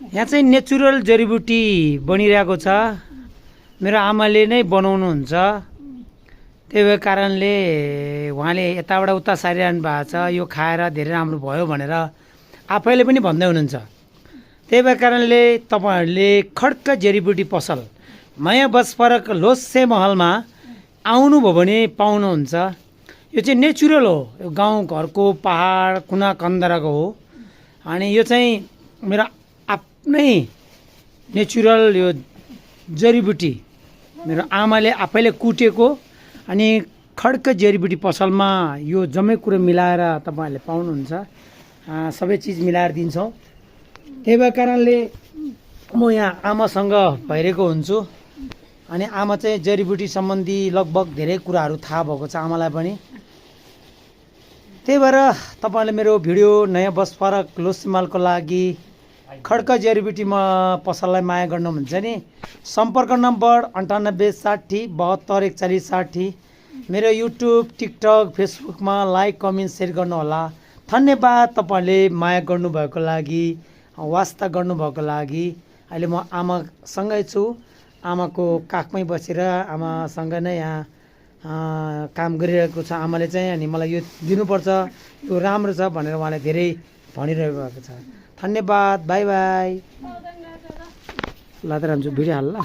यहाँ चाहिँ नेचुरल जडीबुटी बनिरहेको छ। मेरो आमाले नै बनाउनुहुन्छ। त्यही भएर कारणले उहाँले यताबाट उता सारिरहनु भएको छ, यो खाएर धेरै राम्रो भयो भनेर आफैले पनि भन्दै हुनुहुन्छ। त्यही भएर कारणले तपाईँहरूले खड्क जडीबुटी पसल माया बसपरक लोसे महलमा आउनुभयो भने पाउनुहुन्छ। यो चाहिँ नेचुरल हो, यो गाउँ घरको पहाड कुना कन्दराको हो। अनि यो चाहिँ मेरो आफ्नै नेचुरल यो जडीबुटी मेरो आमाले आफैले कुटेको। अनि खड्क जडीबुटी पसलमा यो जम्मै कुरो मिलाएर तपाईँहरूले पाउनुहुन्छ। सबै चिज मिलाएर दिन्छौँ। त्यही भएर कारणले म यहाँ आमासँग भइरहेको हुन्छु। अनि आमा चाहिँ जडीबुटी सम्बन्धी लगभग धेरै कुराहरू थाहा भएको छ आमालाई पनि। त्यही भएर तपाईँहरूले मेरो भिडियो नयाँ बस फरक लोसिमालको लागि खड्क जडीबुटीमा पसललाई माया गर्नुहुन्छ नि, सम्पर्क नम्बर 986072414060। मेरो युट्युब टिकटक फेसबुकमा लाइक कमेन्ट सेयर गर्नुहोला। धन्यवाद तपाईँहरूले माया गर्नुभएको लागि, वास्ता गर्नुभएको लागि। अहिले म आमासँगै छु, आमाको काखमै बसेर आमासँग नै यहाँ काम गरिरहेको छ आमाले चाहिँ। अनि मलाई यो दिनुपर्छ, यो राम्रो छ भनेर उहाँले धेरै भनिरहेको भएको छ। धन्यवाद, बाई बाई। ल त राम्छु भिडियो हाल ल।